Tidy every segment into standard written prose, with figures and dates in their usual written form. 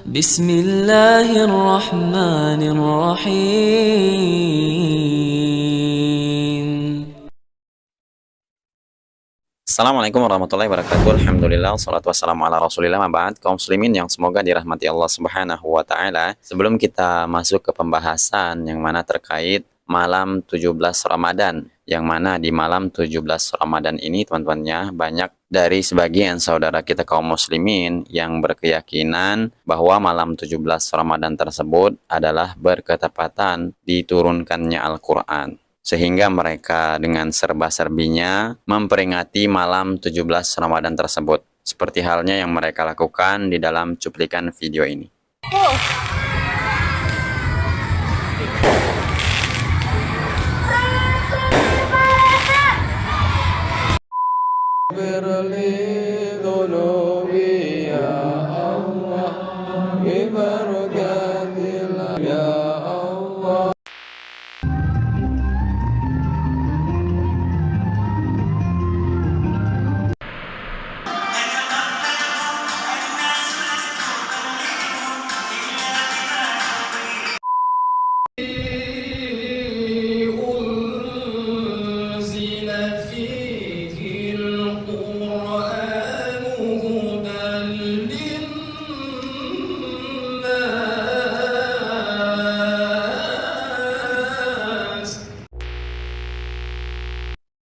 Bismillahirrahmanirrahim. Assalamualaikum warahmatullahi wabarakatuh. Alhamdulillah, wassalatu wassalamu ala rasulillah, ma'ba'ad. Kaum muslimin yang semoga dirahmati Allah subhanahu wa ta'ala. Sebelum kita masuk ke pembahasan yang mana terkait malam 17 Ramadan, yang mana di malam 17 Ramadan ini teman-temannya banyak dari sebagian saudara kita kaum muslimin yang berkeyakinan bahwa malam 17 Ramadan tersebut adalah berketepatan diturunkannya Al-Quran. Sehingga mereka dengan serba-serbinya memperingati malam 17 Ramadan tersebut. Seperti halnya yang mereka lakukan di dalam cuplikan video ini.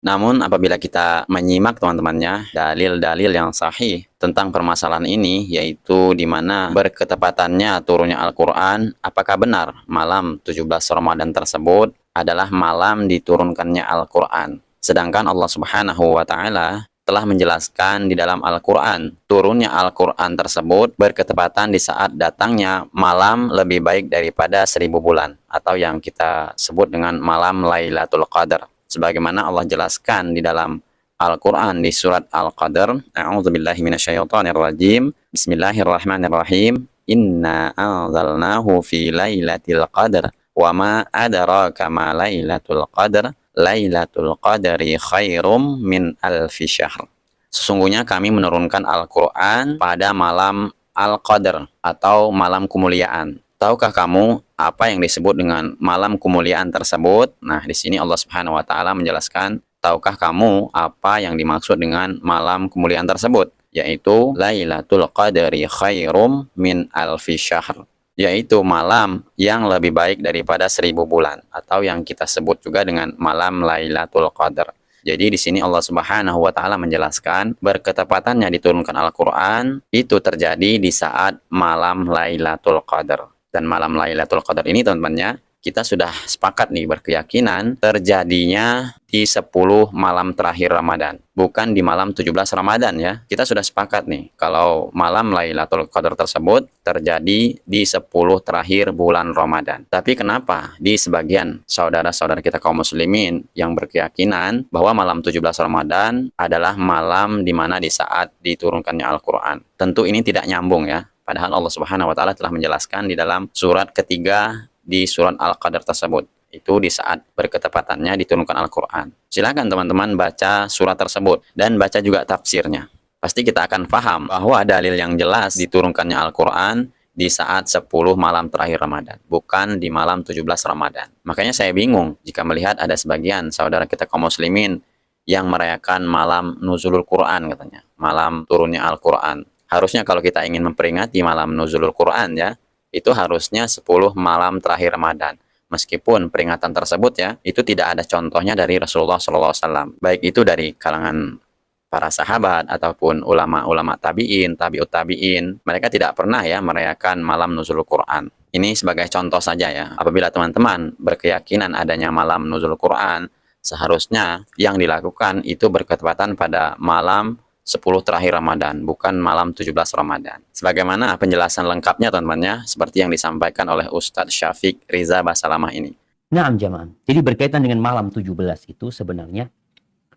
Namun apabila kita menyimak teman-temannya dalil-dalil yang sahih tentang permasalahan ini, yaitu di mana berketepatannya turunnya Al-Quran, apakah benar malam 17 Ramadan tersebut adalah malam diturunkannya Al-Quran? Sedangkan Allah Subhanahu wa Ta'ala telah menjelaskan di dalam Al-Quran, turunnya Al-Quran tersebut berketepatan di saat datangnya malam lebih baik daripada 1000 bulan, atau yang kita sebut dengan malam Lailatul Qadar. Sebagaimana Allah jelaskan di dalam Al-Quran di surat Al-Qadar, A'udzubillahi minasyaitonirrajim, Bismillahirrahmanirrahim, Inna anzalnahu fi lailatul qadar, wa ma adraka ma lailatul qadar, Lailatul Qadari khairum min alfi syahr. Sesungguhnya kami menurunkan Al-Quran pada malam Al-Qadar atau malam kemuliaan. Tahukah kamu apa yang disebut dengan malam kemuliaan tersebut? Nah, di sini Allah Subhanahu wa Ta'ala menjelaskan, tahukah kamu apa yang dimaksud dengan malam kemuliaan tersebut? Yaitu Lailatul Qadari khairum min alfi syahr, yaitu malam yang lebih baik daripada 1000 bulan, atau yang kita sebut juga dengan malam Lailatul Qadar. Jadi di sini Allah Subhanahu wa Ta'ala menjelaskan berketepatannya diturunkan Al-Quran itu terjadi di saat malam Lailatul Qadar. Dan malam Lailatul Qadar ini teman-temannya, kita sudah sepakat nih berkeyakinan terjadinya di 10 malam terakhir Ramadan, bukan di malam 17 Ramadan ya. Kita sudah sepakat nih kalau malam Lailatul Qadar tersebut terjadi di 10 terakhir bulan Ramadan. Tapi kenapa di sebagian saudara-saudara kita kaum muslimin yang berkeyakinan bahwa malam 17 Ramadan adalah malam di mana di saat diturunkannya Al-Quran? Tentu ini tidak nyambung ya. Padahal Allah Subhanahu wa Ta'ala telah menjelaskan di dalam surat ketiga di surat Al-Qadar tersebut. Itu di saat berketepatannya diturunkan Al-Quran. Silakan teman-teman baca surat tersebut dan baca juga tafsirnya. Pasti kita akan paham bahwa dalil yang jelas diturunkannya Al-Quran di saat 10 malam terakhir Ramadan, bukan di malam 17 Ramadan. Makanya saya bingung jika melihat ada sebagian saudara kita kaum muslimin yang merayakan malam nuzulul Quran katanya, malam turunnya Al-Quran. Harusnya kalau kita ingin memperingati malam nuzulul Quran ya, itu harusnya 10 malam terakhir Ramadan. Meskipun peringatan tersebut ya, itu tidak ada contohnya dari Rasulullah SAW. Baik itu dari kalangan para sahabat ataupun ulama-ulama tabi'in, tabi'ut tabi'in. Mereka tidak pernah ya merayakan malam nuzulul Quran. Ini sebagai contoh saja ya. Apabila teman-teman berkeyakinan adanya malam nuzulul Quran, seharusnya yang dilakukan itu berketepatan pada malam 10 terakhir Ramadan, bukan malam 17 Ramadan. Sebagaimana penjelasan lengkapnya teman-temannya, seperti yang disampaikan oleh Ustadz Syafiq Riza Basalamah ini. Naam jamaah. Jadi berkaitan dengan malam 17 itu sebenarnya,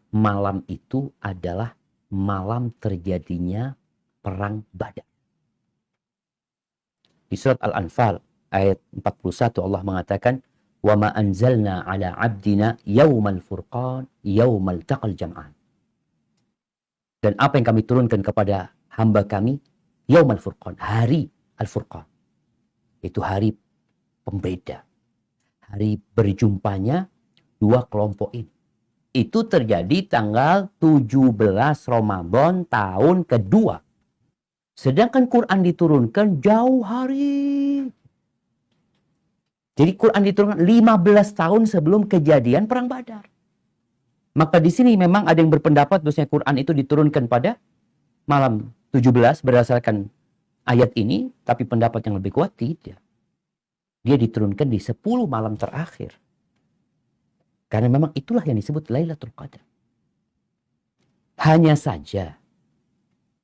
malam itu adalah malam terjadinya perang Badar. Di surat Al-Anfal ayat 41 Allah mengatakan, "Wa ma anzalna ala 'abdina yaumal furqan yaumal taqal jam'an." Dan apa yang kami turunkan kepada hamba kami, Yaumal Furqan, hari Al-Furqan. Itu hari pembeda. Hari berjumpanya dua kelompok ini. Itu terjadi tanggal 17 Ramadan tahun kedua. Sedangkan Quran diturunkan jauh hari. Jadi Quran diturunkan 15 tahun sebelum kejadian Perang Badar. Maka di sini memang ada yang berpendapat bahwasanya Quran itu diturunkan pada malam 17 berdasarkan ayat ini. Tapi pendapat yang lebih kuat tidak. Dia diturunkan di 10 malam terakhir. Karena memang itulah yang disebut Lailatul Qadar. Hanya saja,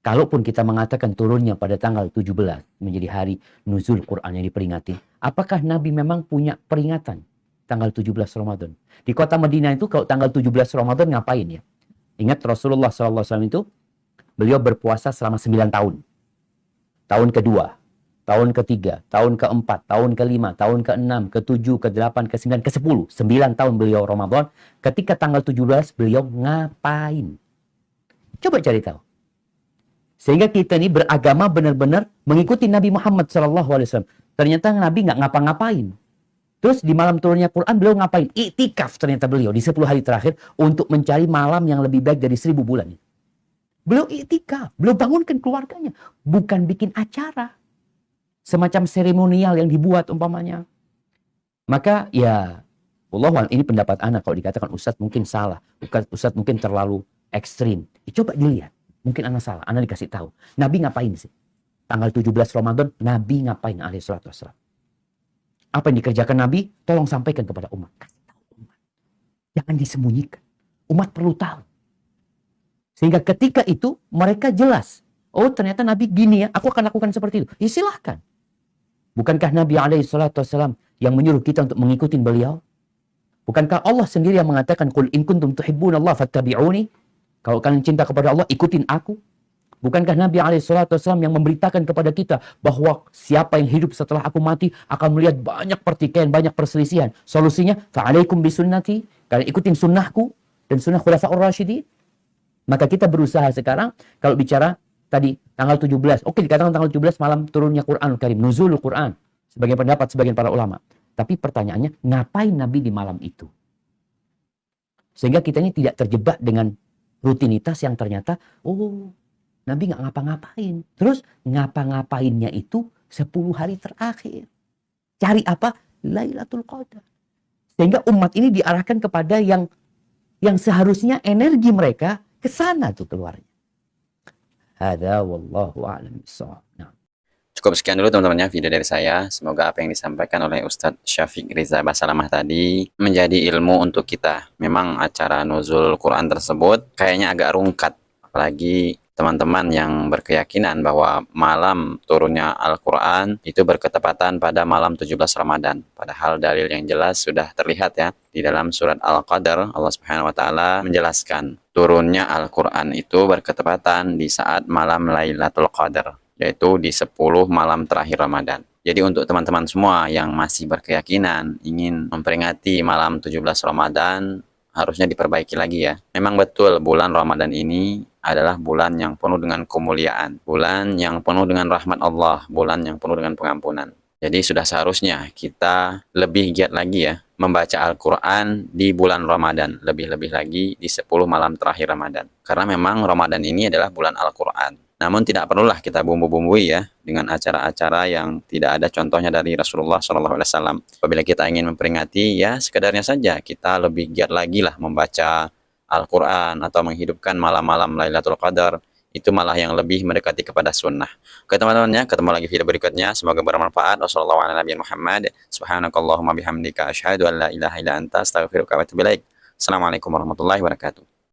kalaupun kita mengatakan turunnya pada tanggal 17 menjadi hari nuzul Quran yang diperingati, apakah Nabi memang punya peringatan tanggal 17 Ramadan? Di kota Madinah itu kalau tanggal 17 Ramadan ngapain ya? Ingat Rasulullah SAW itu beliau berpuasa selama 9 tahun. Tahun kedua, tahun ketiga, tahun keempat, tahun kelima, tahun keenam, ketujuh, kedelapan, ke-9, ke-10. 9 tahun beliau Ramadan. Ketika tanggal 17 beliau ngapain? Coba cari tahu. Sehingga kita ini beragama benar-benar mengikuti Nabi Muhammad SAW. Ternyata Nabi nggak ngapa-ngapain. Terus di malam turunnya Quran beliau ngapain? Iktikaf ternyata beliau di 10 hari terakhir untuk mencari malam yang lebih baik dari 1000 bulan. Beliau iktikaf. Beliau bangunkan keluarganya. Bukan bikin acara. Semacam seremonial yang dibuat umpamanya. Maka ya, Allah ini pendapat anak. Kalau dikatakan Ustadz mungkin salah. Ustadz mungkin terlalu ekstrim. Coba dilihat. Mungkin anak salah. Anak dikasih tahu. Nabi ngapain sih? Tanggal 17 Ramadan, Nabi ngapain? Alaihi salatu wassalam. Apa yang dikerjakan Nabi? Tolong sampaikan kepada umat. Kasih tahu umat. Jangan disembunyikan. Umat perlu tahu. Sehingga ketika itu mereka jelas. Oh ternyata Nabi gini ya. Aku akan lakukan seperti itu. Ya silahkan. Bukankah Nabi SAW yang menyuruh kita untuk mengikuti beliau? Bukankah Allah sendiri yang mengatakan, Qul in kuntum tuhibbunallah fattabi'uni. Kalau kalian cinta kepada Allah, ikutin aku. Bukankah Nabi SAW yang memberitakan kepada kita bahwa siapa yang hidup setelah aku mati akan melihat banyak pertikaian, banyak perselisihan. Solusinya, fa'alaikum bisunnati. Kalian ikutin sunnahku dan sunnah khulafa'ur rasyidin. Maka kita berusaha sekarang, kalau bicara tadi tanggal 17. Oke, dikatakan tanggal 17 malam turunnya Quranul Karim, nuzulul Quran. Sebagian pendapat, sebagian para ulama. Tapi pertanyaannya, ngapain Nabi di malam itu? Sehingga kita ini tidak terjebak dengan rutinitas yang ternyata, oh, Nabi nggak ngapa-ngapain. Terus ngapa-ngapainnya itu 10 hari terakhir. Cari apa? Lailatul Qadar. Sehingga umat ini diarahkan kepada yang seharusnya energi mereka ke sana tuh keluarnya. Hada wallahu a'lam bissawab. Nah. Cukup sekian dulu teman-temannya video dari saya. Semoga apa yang disampaikan oleh Ustadz Syafiq Riza Basalamah tadi menjadi ilmu untuk kita. Memang acara nuzul Quran tersebut kayaknya agak rungkat. Apalagi teman-teman yang berkeyakinan bahwa malam turunnya Al-Quran itu berketepatan pada malam 17 Ramadan. Padahal dalil yang jelas sudah terlihat ya. Di dalam surat Al-Qadar, Allah Subhanahu wa Ta'ala menjelaskan turunnya Al-Quran itu berketepatan di saat malam Lailatul Qadar, yaitu di 10 malam terakhir Ramadan. Jadi untuk teman-teman semua yang masih berkeyakinan ingin memperingati malam 17 Ramadan, harusnya diperbaiki lagi ya. Memang betul bulan Ramadan ini adalah bulan yang penuh dengan kemuliaan, bulan yang penuh dengan rahmat Allah, bulan yang penuh dengan pengampunan. Jadi sudah seharusnya kita lebih giat lagi ya membaca Al-Quran di bulan Ramadan, lebih-lebih lagi di 10 malam terakhir Ramadan. Karena memang Ramadan ini adalah bulan Al-Quran. Namun tidak perlulah kita bumbu-bumbui ya dengan acara-acara yang tidak ada contohnya dari Rasulullah SAW. Apabila kita ingin memperingati ya sekedarnya saja kita lebih giat lagi lah membaca Al-Quran atau menghidupkan malam-malam Lailatul Qadar, itu malah yang lebih mendekati kepada sunnah. Oke teman-temannya, ketemu lagi video berikutnya, semoga bermanfaat. Wassalamualaikum warahmatullahi wabarakatuh. Assalamualaikum warahmatullahi wabarakatuh.